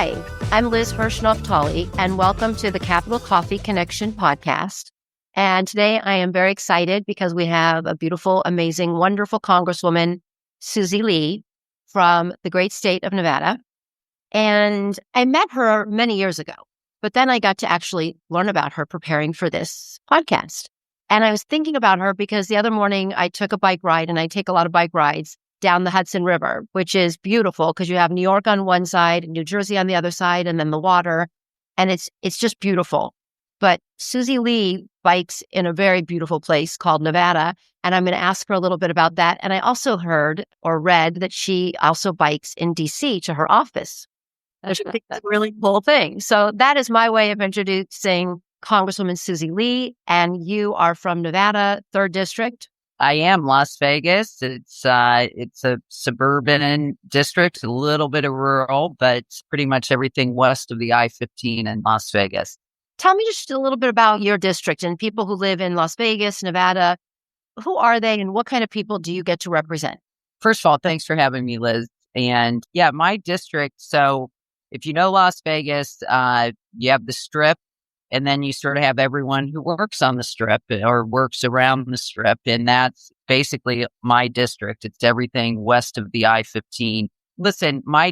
Hi, I'm Liz Hirsh Naftali, and welcome to the Capital Coffee Connection podcast. And today I am very excited because we have a beautiful, amazing, wonderful Congresswoman, Susie Lee, from the great state of Nevada. And I met her many years ago, but then I got to actually learn about her preparing for this podcast. And I was thinking about her because the other morning I took a bike ride, and I take a lot of bike rides down the Hudson River, which is beautiful because you have New York on one side and New Jersey on the other side, and then the water. And it's just beautiful. But Susie Lee bikes in a very beautiful place called Nevada, and I'm going to ask her a little bit about that. And I also heard or read that she also bikes in D.C. to her office, which I think is a really cool thing. So that is my way of introducing Congresswoman Susie Lee, and you are from Nevada, 3rd District. I am Las Vegas. It's a suburban district, a little bit of rural, but pretty much everything west of the I-15 in Las Vegas. Tell me just a little bit about your district and people who live in Las Vegas, Nevada. Who are they, and what kind of people do you get to represent? First of all, thanks for having me, Liz. And yeah, my district. So if you know Las Vegas, you have the Strip. And then you sort of have everyone who works on the Strip or works around the Strip. And that's basically my district. It's everything west of the I-15. Listen, my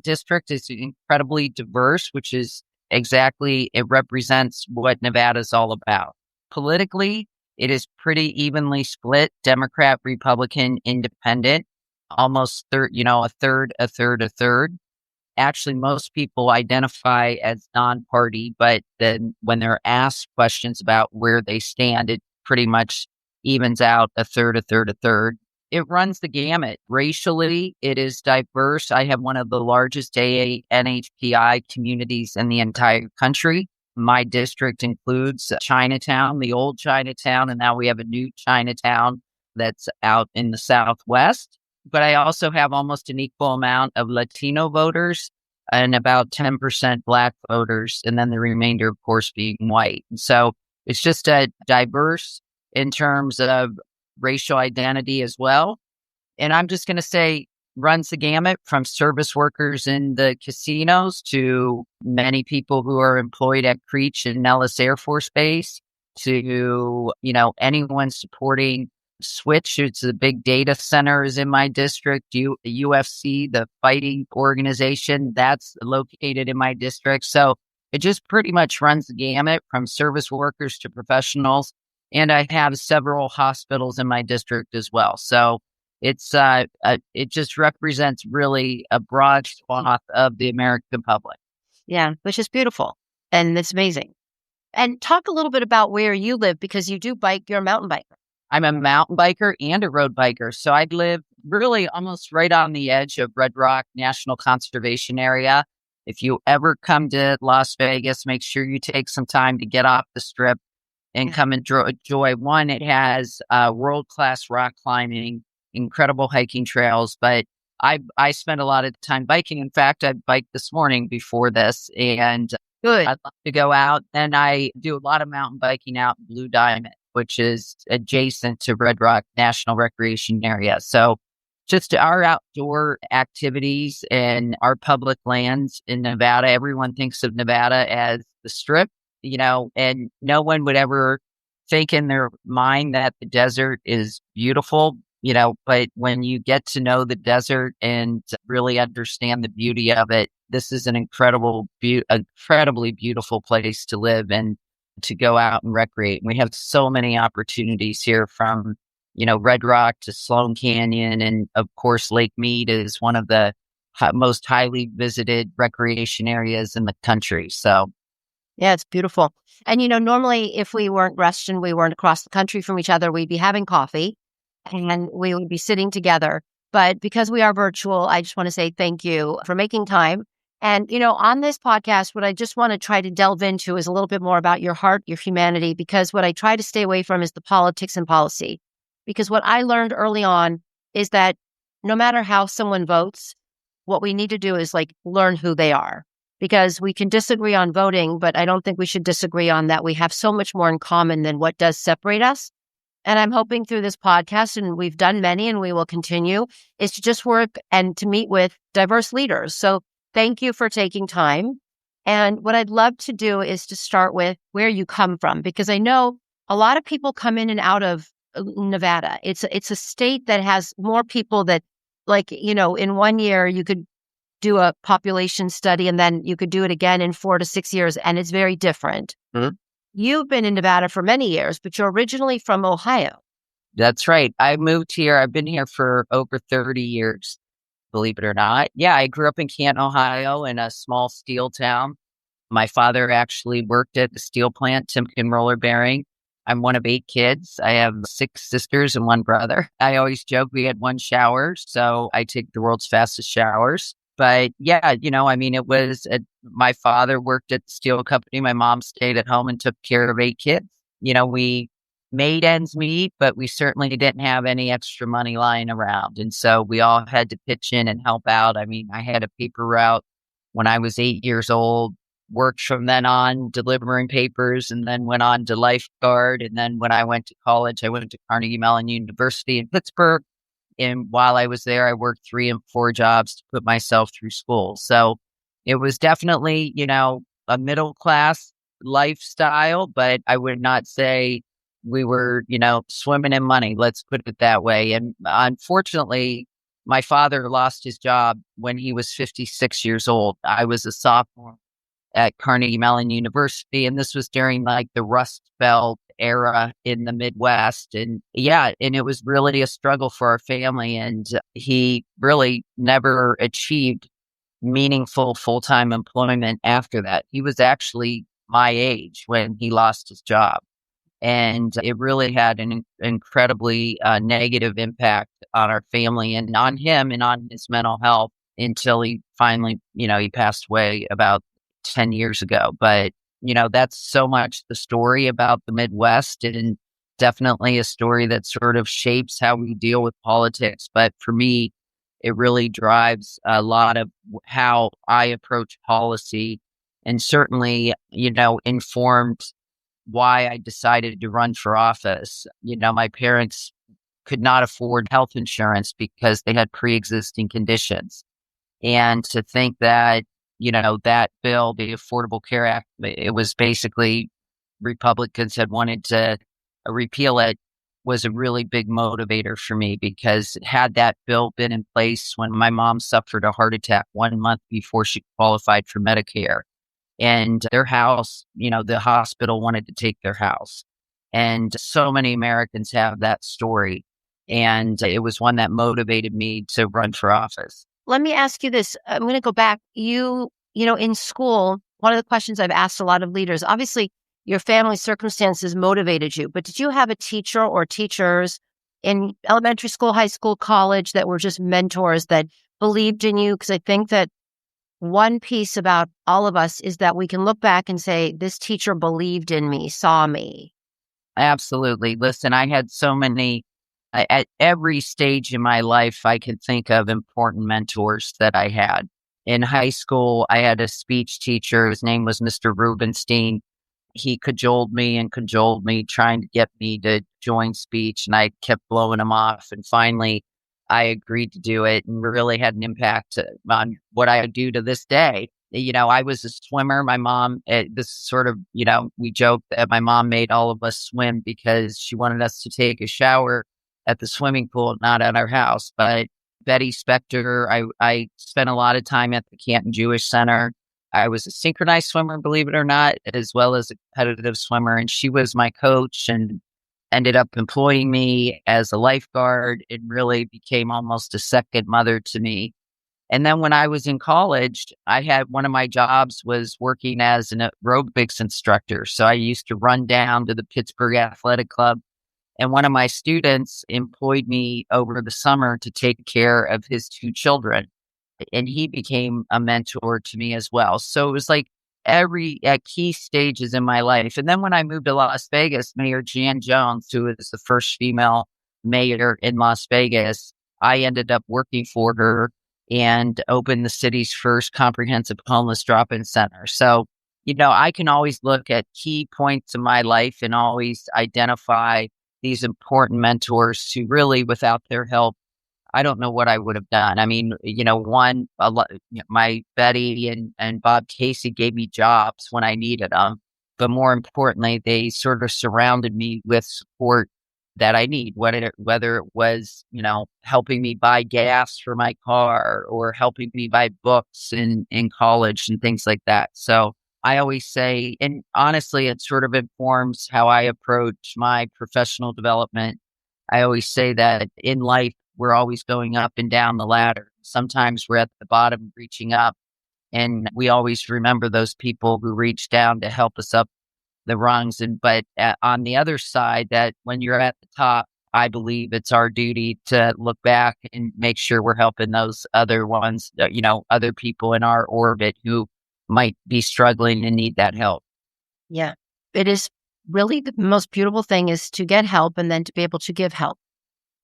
district is incredibly diverse, which is exactly, it represents what Nevada is all about. Politically, it is pretty evenly split, Democrat, Republican, Independent, almost a third. Actually, most people identify as non-party, but then when they're asked questions about where they stand, it pretty much evens out a third. It runs the gamut. Racially, it is diverse. I have one of the largest NHPI communities in the entire country. My district includes Chinatown, the old Chinatown, and now we have a new Chinatown that's out in the Southwest. But I also have almost an equal amount of Latino voters and about 10% Black voters, and then the remainder, of course, being white. And so it's just a diverse in terms of racial identity as well. And I'm just going to say runs the gamut from service workers in the casinos to many people who are employed at Creech and Nellis Air Force Base to, anyone supporting Switch. It's a big data center is in my district. UFC, the fighting organization, that's located in my district. So it just pretty much runs the gamut from service workers to professionals. And I have several hospitals in my district as well. So it's it just represents really a broad swath of the American public. Yeah, which is beautiful. And it's amazing. And talk a little bit about where you live, because you do bike, you're a mountain biker. I'm a mountain biker and a road biker. So I live really almost right on the edge of Red Rock National Conservation Area. If you ever come to Las Vegas, make sure you take some time to get off the Strip and come enjoy. One, it has world-class rock climbing, incredible hiking trails, but I spend a lot of time biking. In fact, I biked this morning before this, and Good. I'd love to go out. And I do a lot of mountain biking out in Blue Diamond, which is adjacent to Red Rock National Recreation Area. So just our outdoor activities and our public lands in Nevada, everyone thinks of Nevada as the Strip, and no one would ever think in their mind that the desert is beautiful, but when you get to know the desert and really understand the beauty of it, this is an incredibly beautiful place to live and to go out and recreate. We have so many opportunities here from, Red Rock to Sloan Canyon. And of course, Lake Mead is one of the most highly visited recreation areas in the country. So, yeah, it's beautiful. And, normally if we weren't rushed and we weren't across the country from each other, we'd be having coffee and we would be sitting together. But because we are virtual, I just want to say thank you for making time. And, on this podcast, what I just want to try to delve into is a little bit more about your heart, your humanity, because what I try to stay away from is the politics and policy. Because what I learned early on is that no matter how someone votes, what we need to do is learn who they are. Because we can disagree on voting, but I don't think we should disagree on that. We have so much more in common than what does separate us. And I'm hoping through this podcast, and we've done many and we will continue, is to just work and to meet with diverse leaders. So thank you for taking time. And what I'd love to do is to start with where you come from, because I know a lot of people come in and out of Nevada. It's a state that has more people that, like, in one year you could do a population study and then you could do it again in 4 to 6 years, and it's very different. Mhm. You've been in Nevada for many years, but you're originally from Ohio. That's right. I moved here. I've been here for over 30 years, believe it or not. Yeah, I grew up in Canton, Ohio, in a small steel town. My father actually worked at the steel plant, Timken Roller Bearing. I'm one of 8 kids. I have 6 sisters and 1 brother. I always joke we had 1 shower, so I take the world's fastest showers. But yeah, my father worked at the steel company. My mom stayed at home and took care of 8 kids. We made ends meet, but we certainly didn't have any extra money lying around. And so we all had to pitch in and help out. I mean, I had a paper route when I was 8 years old, worked from then on delivering papers, and then went on to lifeguard. And then when I went to college, I went to Carnegie Mellon University in Pittsburgh. And while I was there, I worked 3 and 4 jobs to put myself through school. So it was definitely, a middle class lifestyle, but I would not say we were, swimming in money. Let's put it that way. And unfortunately, my father lost his job when he was 56 years old. I was a sophomore at Carnegie Mellon University, and this was during like the Rust Belt era in the Midwest. And yeah, and it was really a struggle for our family. And he really never achieved meaningful full-time employment after that. He was actually my age when he lost his job. And it really had an incredibly negative impact on our family and on him and on his mental health until he finally, he passed away about 10 years ago. But, that's so much the story about the Midwest, and definitely a story that sort of shapes how we deal with politics. But for me, it really drives a lot of how I approach policy, and certainly, informed why I decided to run for office. My parents could not afford health insurance because they had pre-existing conditions. And to think that, that bill, the Affordable Care Act, it was basically Republicans had wanted to repeal it, was a really big motivator for me, because had that bill been in place when my mom suffered a heart attack 1 month before she qualified for Medicare, and their house, the hospital wanted to take their house. And so many Americans have that story. And it was one that motivated me to run for office. Let me ask you this. I'm going to go back. In school, one of the questions I've asked a lot of leaders, obviously your family circumstances motivated you, but did you have a teacher or teachers in elementary school, high school, college that were just mentors that believed in you? Because I think that one piece about all of us is that we can look back and say, this teacher believed in me, saw me. Absolutely. Listen, I had so many, at every stage in my life, I could think of important mentors that I had. In high school, I had a speech teacher. His name was Mr. Rubenstein. He cajoled me, trying to get me to join speech, and I kept blowing him off. And finally, I agreed to do it, and really had an impact on what I do to this day. I was a swimmer. My mom, we joke that my mom made all of us swim because she wanted us to take a shower at the swimming pool, not at our house. But Betty Spector, I spent a lot of time at the Canton Jewish Center. I was a synchronized swimmer, believe it or not, as well as a competitive swimmer. And she was my coach and ended up employing me as a lifeguard. It really became almost a second mother to me. And then when I was in college, I had one of my jobs was working as an aerobics instructor. So I used to run down to the Pittsburgh Athletic Club. And one of my students employed me over the summer to take care of his 2 children. And he became a mentor to me as well. So it was like at key stages in my life. And then when I moved to Las Vegas, Mayor Jan Jones, who is the first female mayor in Las Vegas, I ended up working for her and opened the city's first comprehensive homeless drop-in center. So, I can always look at key points in my life and always identify these important mentors who really, without their help, I don't know what I would have done. I mean, my Betty and Bob Casey gave me jobs when I needed them. But more importantly, they sort of surrounded me with support that I need, whether it was, helping me buy gas for my car or helping me buy books in college and things like that. So I always say, and honestly, it sort of informs how I approach my professional development. I always say that in life, we're always going up and down the ladder. Sometimes we're at the bottom reaching up, and we always remember those people who reach down to help us up the rungs. But on the other side, that when you're at the top, I believe it's our duty to look back and make sure we're helping those other ones, other people in our orbit who might be struggling and need that help. Yeah. It is really the most beautiful thing is to get help and then to be able to give help.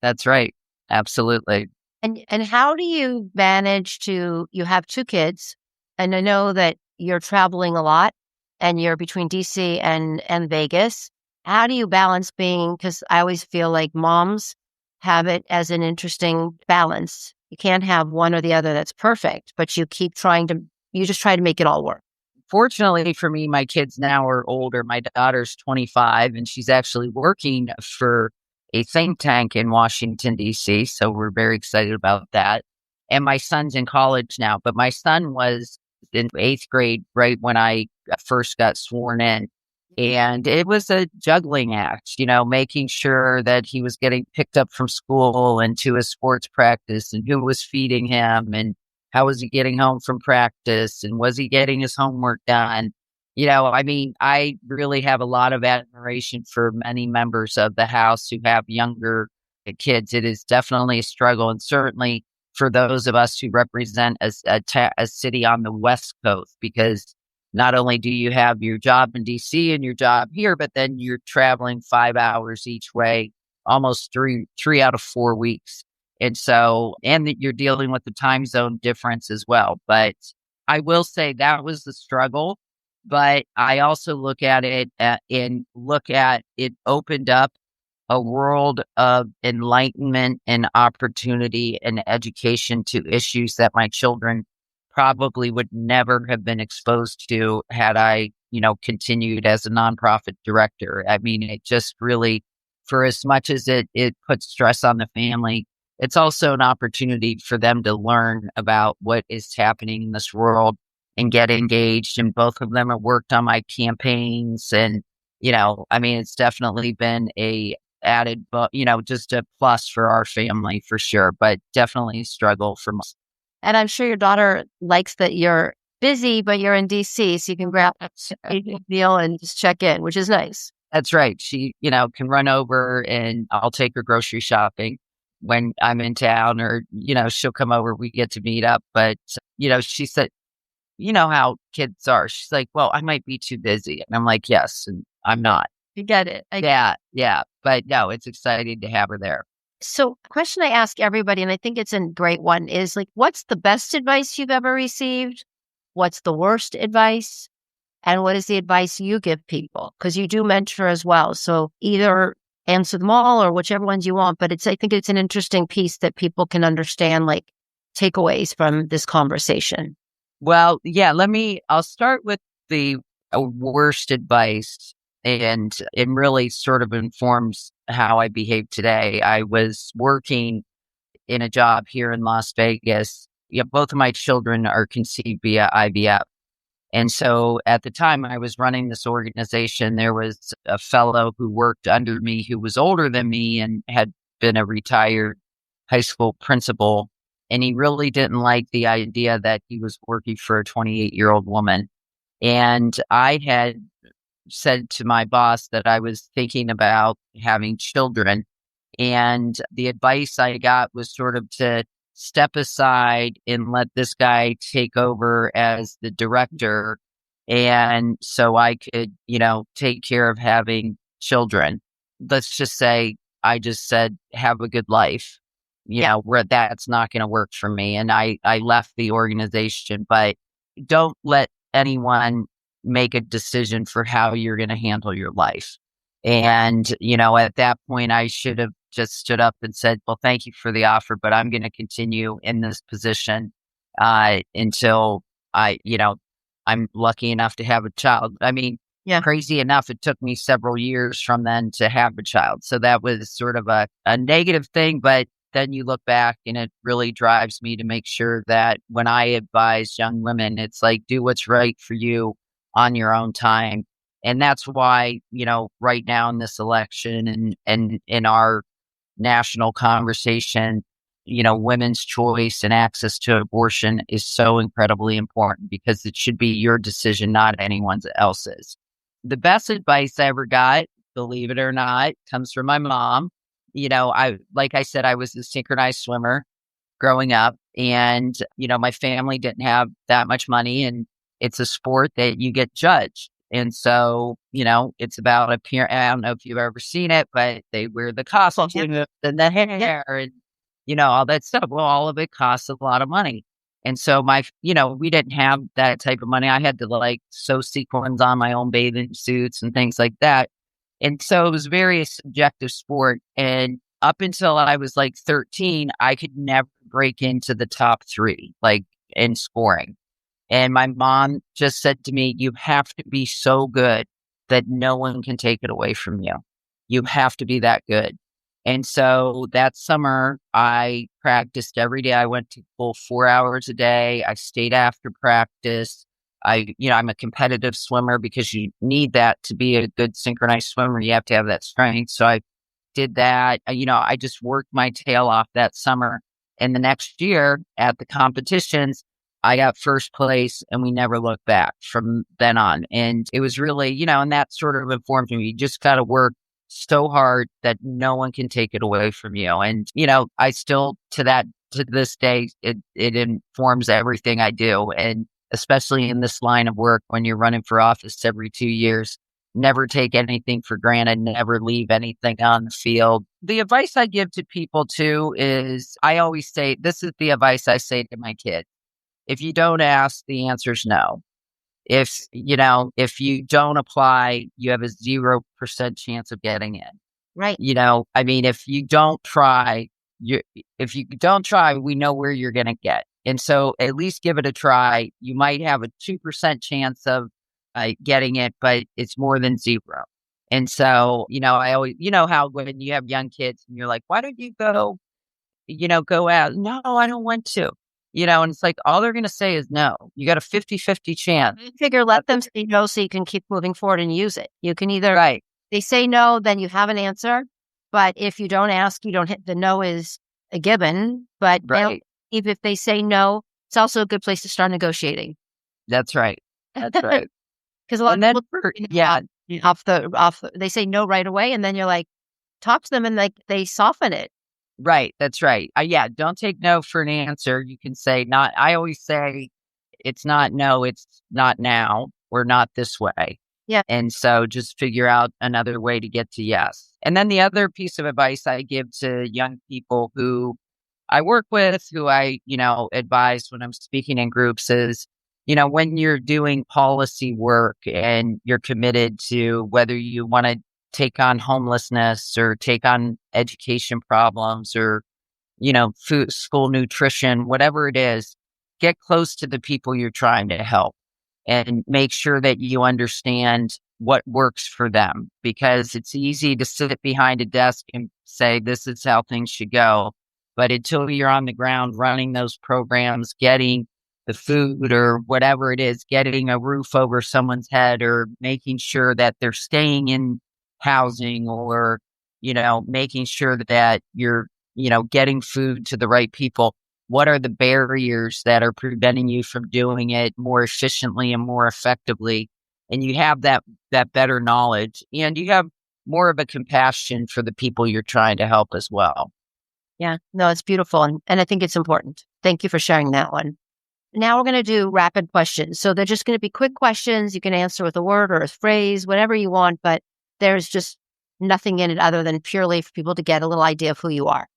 That's right. Absolutely. And how do you manage you have 2 kids, and I know that you're traveling a lot and you're between DC and Vegas. How do you balance because I always feel like moms have it as an interesting balance. You can't have one or the other that's perfect, but you just try to make it all work. Fortunately for me, my kids now are older. My daughter's 25 and she's actually working for a think tank in Washington, D.C. So we're very excited about that. And my son's in college now, but my son was in 8th grade right when I first got sworn in. And it was a juggling act, making sure that he was getting picked up from school and to his sports practice and who was feeding him and how was he getting home from practice and was he getting his homework done? I really have a lot of admiration for many members of the House who have younger kids. It is definitely a struggle. And certainly for those of us who represent a city on the West Coast, because not only do you have your job in DC and your job here, but then you're traveling 5 hours each way, almost three out of 4 weeks. And that you're dealing with the time zone difference as well. But I will say that was the struggle. But I also look at it it opened up a world of enlightenment and opportunity and education to issues that my children probably would never have been exposed to had I, continued as a nonprofit director. I mean, it just really, for as much as it puts stress on the family, it's also an opportunity for them to learn about what is happening in this world and get engaged. And both of them have worked on my campaigns. And, it's definitely been a added, just a plus for our family for sure, but definitely a struggle for us. And I'm sure your daughter likes that you're busy, but you're in DC, so you can grab a meal and just check in, which is nice. That's right. She, can run over and I'll take her grocery shopping when I'm in town or, she'll come over, we get to meet up. But, she said, how kids are. She's like, well, I might be too busy. And I'm like, yes, and I'm not. You get it. Yeah. But no, it's exciting to have her there. So a question I ask everybody, and I think it's a great one, is what's the best advice you've ever received? What's the worst advice? And what is the advice you give people? Because you do mentor as well. So either answer them all or whichever ones you want. But I think it's an interesting piece that people can understand, takeaways from this conversation. Well, yeah, I'll start with the worst advice, and it really sort of informs how I behave today. I was working in a job here in Las Vegas. Both of my children are conceived via IVF. And so at the time I was running this organization, there was a fellow who worked under me who was older than me and had been a retired high school principal. And he really didn't like the idea that he was working for a 28-year-old woman. And I had said to my boss that I was thinking about having children. And the advice I got was sort of to step aside and let this guy take over as the director. And so I could, take care of having children. Let's just say I just said, have a good life. Where that's not going to work for me. And I left the organization, but don't let anyone make a decision for how you're going to handle your life. And, at that point, I should have just stood up and said, well, thank you for the offer, but I'm going to continue in this position until I'm lucky enough to have a child. I mean, Yeah. crazy enough, it took me several years from then to have a child. So that was sort of a negative thing, but then you look back and it really drives me to make sure that when I advise young women, it's like, do what's right for you on your own time. And that's why, right now in this election and in our national conversation, women's choice and access to abortion is so incredibly important because it should be your decision, not anyone else's. The best advice I ever got, believe it or not, comes from my mom. Like I said, I was a synchronized swimmer growing up, and, my family didn't have that much money, and it's a sport that you get judged. And so, it's about appearance. I don't know if you've ever seen it, but they wear the costume and the hair and, all that stuff. Well, all of it costs a lot of money. And so we didn't have that type of money. I had to sew sequins on my own bathing suits and things like that. And so it was very subjective sport. And up until I was 13, I could never break into the top three, in scoring. And my mom just said to me, you have to be so good that no one can take it away from you. You have to be that good. And so that summer, I practiced every day. I went to school 4 hours a day. I stayed after practice. I'm a competitive swimmer because you need that to be a good synchronized swimmer. You have to have that strength. So I did that. I just worked my tail off that summer. And the next year at the competitions, I got first place and we never looked back from then on. And it was really, and that sort of informed me. You just got to work so hard that no one can take it away from you. And, I still to this day, it informs everything I do. And especially in this line of work, when you're running for office every 2 years, never take anything for granted, never leave anything on the field. The advice I give to people too is I always say, this is the advice I say to my kids. If you don't ask, the answer's no. If you don't apply, you have a 0% chance of getting in. Right. If you don't try, we know where you're going to get. And so at least give it a try. You might have a 2% chance of getting it, but it's more than zero. And so, I always, how when you have young kids and you're like, why don't you go out? No, I don't want to. And it's all they're going to say is no. You got a 50-50 chance. I figure let them say no so you can keep moving forward and use it. You can either, right. They say no, then you have an answer. But if you don't ask, you don't hit the no is a given. But right. If they say no, it's also a good place to start negotiating. That's right. That's right. Because a lot of people, they say no right away. And then you're like, talk to them and they soften it. Right. That's right. Don't take no for an answer. You can say not. I always say it's not no, it's not now or not this way. Yeah. And so just figure out another way to get to yes. And then the other piece of advice I give to young people who I work with, who I, advise when I'm speaking in groups is, when you're doing policy work and you're committed to whether you want to take on homelessness or take on education problems or, food, school nutrition, whatever it is, get close to the people you're trying to help and make sure that you understand what works for them, because it's easy to sit behind a desk and say, this is how things should go. But until you're on the ground running those programs, getting the food or whatever it is, getting a roof over someone's head or making sure that they're staying in housing or, making sure that you're, getting food to the right people. What are the barriers that are preventing you from doing it more efficiently and more effectively? And you have that better knowledge and you have more of a compassion for the people you're trying to help as well. Yeah, no, it's beautiful. And I think it's important. Thank you for sharing that one. Now we're going to do rapid questions. So they're just going to be quick questions. You can answer with a word or a phrase, whatever you want, but there's just nothing in it other than purely for people to get a little idea of who you are.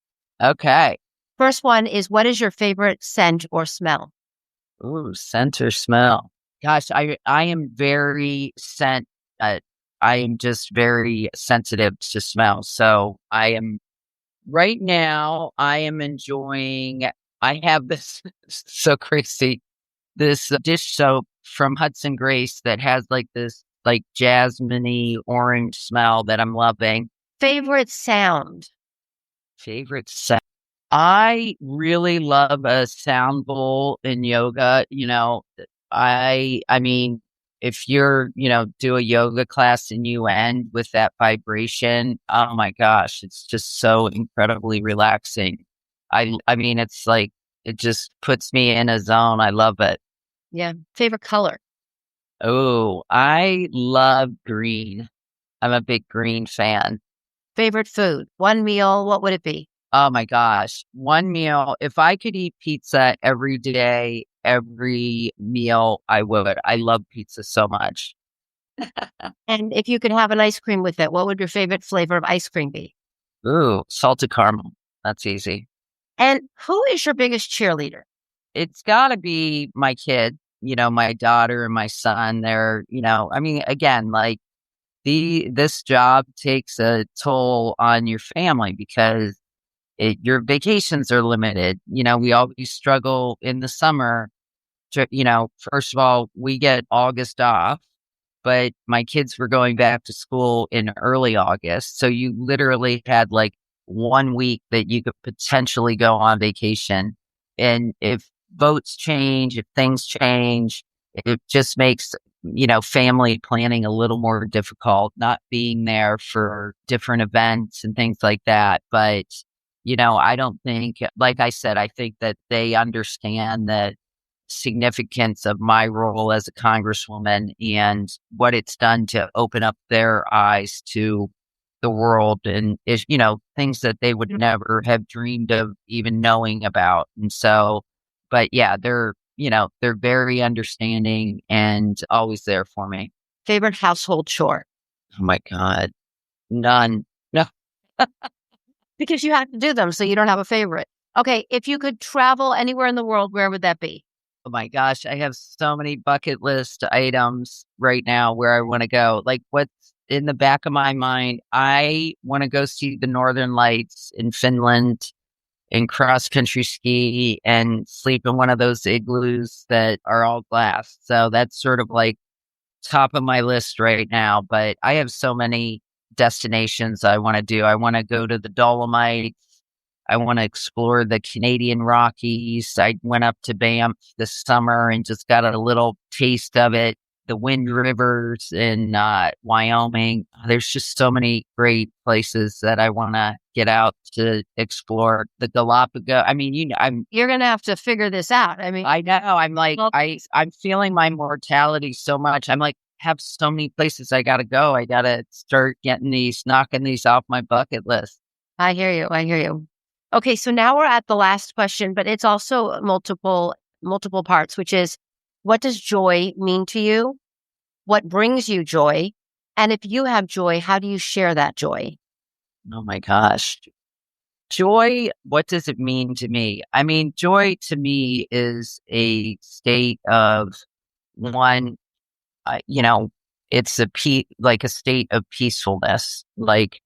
Okay. First one is, what is your favorite scent or smell? Ooh, scent or smell. Gosh, I am very I am just very sensitive to smell. So I am Right now, I am enjoying, I have this so crazy, this dish soap from Hudson Grace that has like this like jasmine-y orange smell that I'm loving. Favorite sound? Favorite sound. I really love a sound bowl in yoga. I mean, if you're, do a yoga class and you end with that vibration, oh my gosh, it's just so incredibly relaxing. I mean, it's like, it just puts me in a zone. I love it. Yeah. Favorite color? Oh, I love green. I'm a big green fan. Favorite food? One meal, what would it be? Oh my gosh. One meal. If I could eat pizza every day, every meal, I would. I love pizza so much. And if you could have an ice cream with it, what would your favorite flavor of ice cream be? Ooh, salted caramel. That's easy. And who is your biggest cheerleader? It's got to be my kid, my daughter and my son. They're, I mean, again, like this job takes a toll on your family because your vacations are limited. We always struggle in the summer. First of all, we get August off, but my kids were going back to school in early August. So you literally had like 1 week that you could potentially go on vacation. And if votes change, if things change, it just makes, family planning a little more difficult, not being there for different events and things like that. But, I don't think, like I said, I think that they understand that significance of my role as a congresswoman and what it's done to open up their eyes to the world and is, things that they would never have dreamed of even knowing about. And so, but yeah, they're very understanding and always there for me. Favorite household chore? Oh my God. None. No. Because you have to do them, so you don't have a favorite. Okay, if you could travel anywhere in the world, where would that be? Oh my gosh, I have so many bucket list items right now where I want to go. Like what's in the back of my mind, I want to go see the Northern Lights in Finland and cross country ski and sleep in one of those igloos that are all glass. So that's sort of like top of my list right now. But I have so many destinations I want to do. I want to go to the Dolomites. I want to explore the Canadian Rockies. I went up to Banff this summer and just got a little taste of it. The Wind Rivers in Wyoming. There's just so many great places that I want to get out to explore. The Galapagos. I mean, You're going to have to figure this out. I mean, I know. I'm like, well, I'm feeling my mortality so much. I'm like, have so many places I got to go. I got to start knocking these off my bucket list. I hear you. I hear you. Okay, so now we're at the last question, but it's also multiple parts, which is, what does joy mean to you? What brings you joy? And if you have joy, how do you share that joy? Oh my gosh. Joy, what does it mean to me? I mean, joy to me is a state of one, it's like a state of peacefulness, like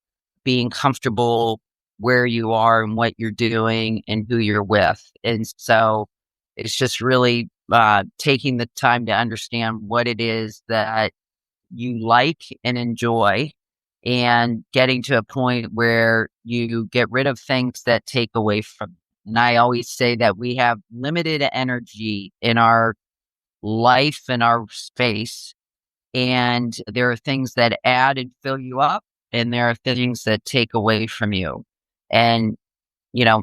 being comfortable where you are and what you're doing and who you're with. And so it's just really taking the time to understand what it is that you like and enjoy and getting to a point where you get rid of things that take away from. And I always say that we have limited energy in our life and our space. And there are things that add and fill you up, and there are things that take away from you. And,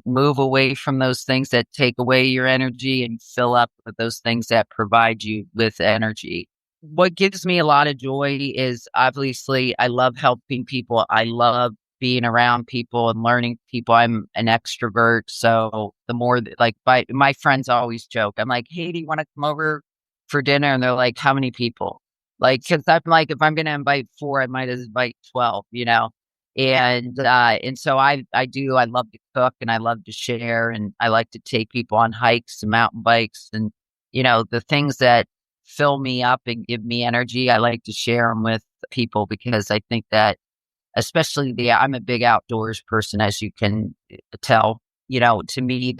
move away from those things that take away your energy and fill up with those things that provide you with energy. What gives me a lot of joy is obviously I love helping people. I love being around people and learning people. I'm an extrovert. So the more my friends always joke, I'm like, hey, do you want to come over for dinner? And they're like, how many people? Like, cause I'm like, if I'm going to invite 4, I might as invite 12, and so I love to cook and I love to share and I like to take people on hikes and mountain bikes and, the things that fill me up and give me energy. I like to share them with people because I think that especially I'm a big outdoors person, as you can tell. To me,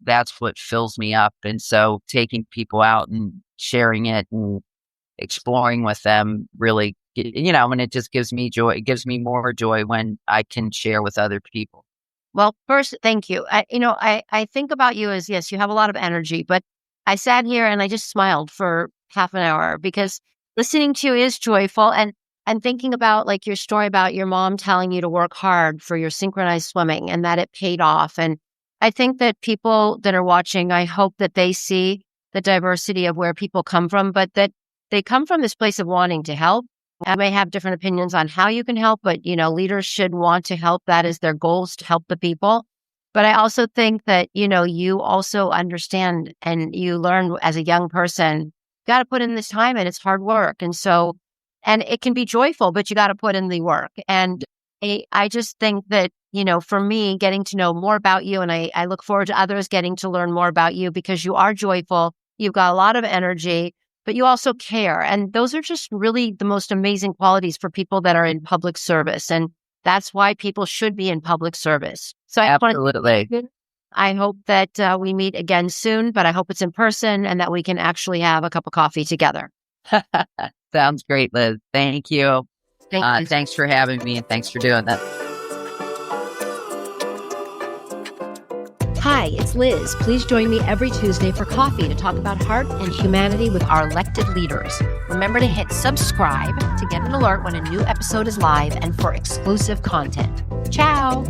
that's what fills me up. And so taking people out and sharing it and exploring with them really, and it just gives me joy. It gives me more joy when I can share with other people. Well, first, thank you. I think about you as, yes, you have a lot of energy, but I sat here and I just smiled for half an hour because listening to you is joyful. And thinking about like your story about your mom telling you to work hard for your synchronized swimming and that it paid off. And I think that people that are watching, I hope that they see the diversity of where people come from, but that they come from this place of wanting to help. I may have different opinions on how you can help, but leaders should want to help. That is their goals, to help the people. But I also think that, you also understand and you learn as a young person, you got to put in this time and it's hard work. And it can be joyful, but you got to put in the work. And I just think that, for me, getting to know more about you, and I look forward to others getting to learn more about you because you are joyful. You've got a lot of energy, but you also care. And those are just really the most amazing qualities for people that are in public service. And that's why people should be in public service. So absolutely. I hope that we meet again soon, but I hope it's in person and that we can actually have a cup of coffee together. Sounds great, Liz. Thank you. Thank you. Thanks for having me and thanks for doing that. Hi, it's Liz. Please join me every Tuesday for coffee to talk about heart and humanity with our elected leaders. Remember to hit subscribe to get an alert when a new episode is live and for exclusive content. Ciao.